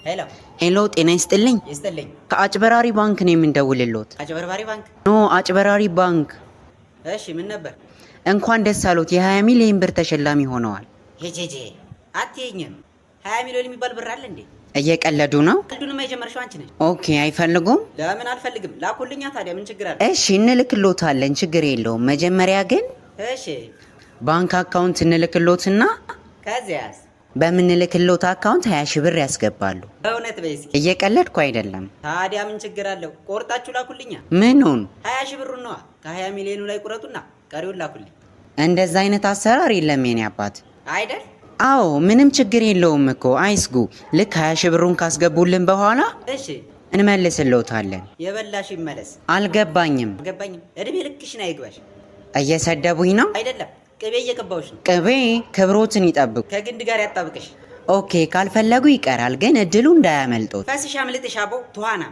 ሄሎ ጤና ይስጥልኝ። ከአጭበራሪ ባንክ ነው የምንደውልልዎት። አጭበርባሪ ባንክ? ኖ አጭበራሪ ባንክ። እሺ ምን ነበር? እንኳን ደስ አሎት የ20 ሚሊዮን ብር ተሸላሚ ሆነዋል። ሄጄ አትየኝም። 20 ሚሊዮን የሚባል ብር አለ እንዴ? እየቀለዱ ነው? ቀልዱንማ የጀመርሽው አንቺ ነሽ። ኦኬ አይፈልጉም? ለምን አልፈልግም? ላኩልኛ ታዲያ ምን ችግር አለ? እሺ እንልክልዎታለን፣ ችግር የለውም። መጀመሪያ ግን እሺ ባንክ አካውንት እንልክልዎትና ከዚያስ በምንልክልዎት አካውንት 20 ሺህ ብር ያስገባሉ። በእውነት በይ እስኪ። እየቀለድኩ አይደለም። ታዲያ ምን ችግር አለው? ቆርጣችሁ ላኩልኛ። ምኑን? 20 ሺህ ብሩን ነዋ። ከ20 ሚሊዮኑ ላይ ቁረጡና ቀሪውን ላኩልኝ። እንደዛ አይነት አሰራር የለም የኔ አባት። አይደል? አዎ ምንም ችግር የለውም እኮ አይስጉ። ልክ 20 ሺህ ብሩን ካስገቡልን በኋላ እሺ እንመልስልዎታለን። የበላሽ ይመለስ። አልገባኝም። እድሜ ልክሽን አይግባሽ። እየሰደቡኝ ነው? አይደለም ቅቤ እየቀባሁሽ ነው። ቅቤ ክብሮትን ይጠብቁ። ከግንድ ጋር ያጣብቅሽ። ኦኬ ካልፈለጉ ይቀራል፣ ግን እድሉ እንዳያመልጦት። ፈስሽ አምልጥሽ አቦ ትኋና